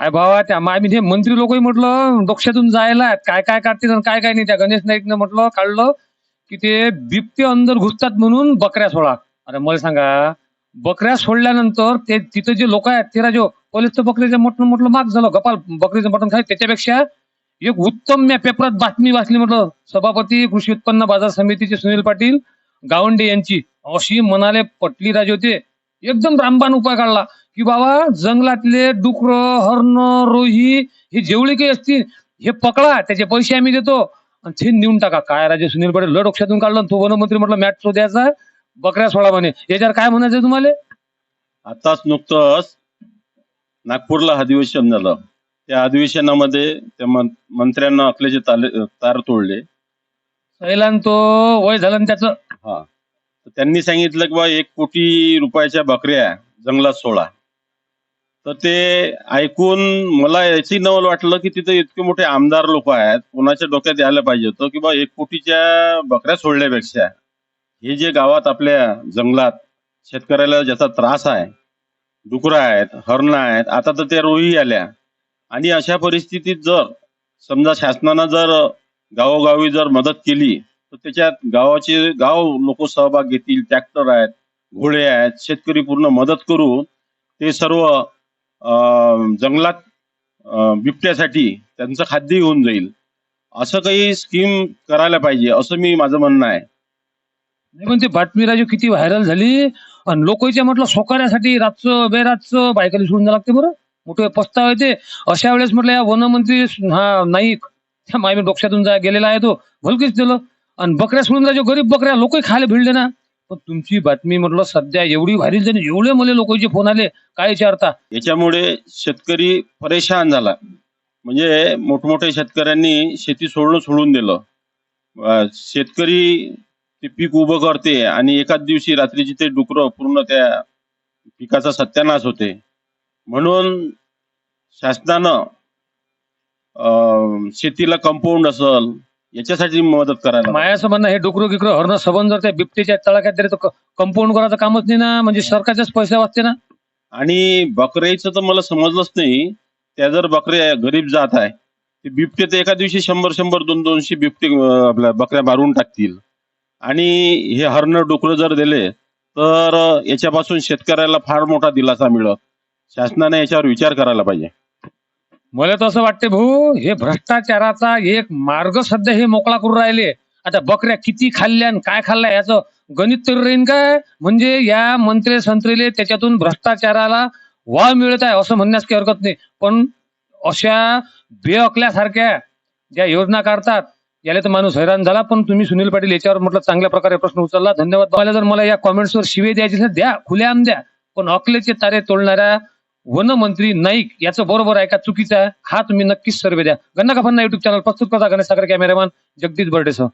काय भावा त्या आम्ही हे मंत्री लोकही म्हटलं डोक्यातून जायला काय काय काढतील आणि काय काय नाही. त्या गणेश नाईकनं म्हटलं काढलं की ते बिबटे अंदर घुसतात म्हणून बकऱ्या सोडा. अरे मला सांगा, बकऱ्या सोडल्यानंतर ते तिथं जे लोक आहेत ते राजो पोलीसचं बकरीचं मटण म्हटलं माग झालं, गपाल बकरीचं मटण खाय. त्याच्यापेक्षा एक उत्तम या पेपरात बातमी वाचली म्हटलं, सभापती कृषी उत्पन्न बाजार समितीचे सुनील पाटील गावंडे यांची अशी मनाले पटली राजे होते. एकदम रामबाण उपाय काढला की बाबा जंगलातले डुकर, हरण, रोही हे जेवढे काही असतील हे पकडा, त्याचे पैसे आम्ही देतो आणि ते नेऊन टाका. काय राजे सुनील पाटील लढ डोक्यातून काढलं. तो वनमंत्री म्हटलं मॅट शोधायचा, बकऱ्या सोडा म्हणे. याच्यावर काय म्हणायचं तुम्हाला? आताच नुकतंच नागपूरला अधिवेशन झालं. त्या अधिवेशनामध्ये त्या मंत्र्यांना अकलेचे तार तोडले. सैलान तो वय झालं ना त्याचं. हा, तर त्यांनी सांगितलं की बा 1 कोटी रुपयाच्या बकऱ्या जंगलात सोडा. तर ते ऐकून मला याची नवल वाटलं की तिथे इतके मोठे आमदार लोक आहेत, कोणाच्या डोक्यात यायला पाहिजे होतं की बा 1 कोटीच्या बकऱ्या सोडल्यापेक्षा हे जे गावात आपल्या जंगलात शेतकऱ्याला ज्याचा त्रास आहे, डुकरं आहेत, हरणं आहेत, आता तर त्या रोही आल्या, आणि अशा परिस्थितीत जर समजा शासनानं जर गावोगावी जर मदत केली तर त्याच्यात गाव लोक सहभाग घेतील. ट्रॅक्टर आहेत, घोडे आहेत, शेतकरी पूर्ण मदत करून ते सर्व जंगलात बिबट्यासाठी त्यांचं खाद्य होऊन जाईल. असं काही स्कीम करायला पाहिजे असं माझं म्हणणं आहे. नाही पण ते बातमी राजू किती व्हायरल झाली आणि लोकांच्या म्हटलं सोकाऱ्यासाठी रातचं बेरातचं बायकाला सोडून द्यावं लागते बरं. मोठे पस्ताव येते. अशा वेळेस म्हटलं या वनमंत्री हा नाईक त्या माय डोक्यातून गेलेला आहे तो भलकीच दिलं. आणि बकऱ्या सोडून राजू गरीब बकऱ्या लोकही खायला भिडले ना. पण तुमची बातमी म्हटलं सध्या एवढी व्हायरल झाली, एवढे मला लोकांचे फोन आले काय विचारता. याच्यामुळे शेतकरी परेशान झाला. म्हणजे मोठमोठ्या शेतकऱ्यांनी शेती सोडून दिलं. शेतकरी ते पीक उभं करते आणि एकाच दिवशी रात्रीची ते डुकरं पूर्ण त्या पिकाचा सत्यानाश होते. म्हणून शासनानं शेतीला कंपाऊंड असल याच्यासाठी मदत करायला. मायाचं म्हणणं हे डुकरं गिकरं हरणं सबंध जर त्या बिबटेच्या तळाख्यात दिले तर कंपाऊंड करायचं कामच नाही ना. म्हणजे सरकारच्याच पैसे वाचते ना. आणि बकऱ्याचं तर मला समजलंच नाही. त्या जर बकऱ्या गरीब जात आहे ते बिबटे तर एका दिवशी 100 200 बिबटे आपल्या बकऱ्या मारून टाकतील. आणि हे हरणं डुकरं जर दिले तर याच्यापासून शेतकऱ्याला फार मोठा दिलासा मिळत. शासनाने याच्यावर विचार करायला पाहिजे. मला तर असं वाटते भाऊ, हे भ्रष्टाचाराचा एक मार्ग सध्या हे मोकळा करून राहिले. आता बकऱ्या किती खाल्ल्या आणि काय खाल्ल्या याचं गणित तरी राहीन काय. म्हणजे या मंत्री संत्रीले त्याच्यातून भ्रष्टाचाराला वाव मिळत आहे असं म्हणण्यास काही हरकत नाही. पण अशा बेअकल्यासारख्या ज्या योजना काढतात याला तर माणूस हैराण झाला. पण तुम्ही सुनील पाटील याच्यावर म्हटलं चांगल्या प्रकारे प्रश्न उचलला, धन्यवाद. मला जर मला या कॉमेंट्सवर शिवे द्यायचे असेल द्या, खुलेआम द्या. पण अकलेचे तारे तोडणाऱ्या वनमंत्री नाईक याचं बरोबर आहे का चुकीचं आहे हा तुम्ही नक्कीच सर्वे द्या. गन्ना का फन्ना युट्यूब चॅनल प्रस्तुत करता गणेश सागर, कॅमेरामॅन जगदीश बर्डेसह.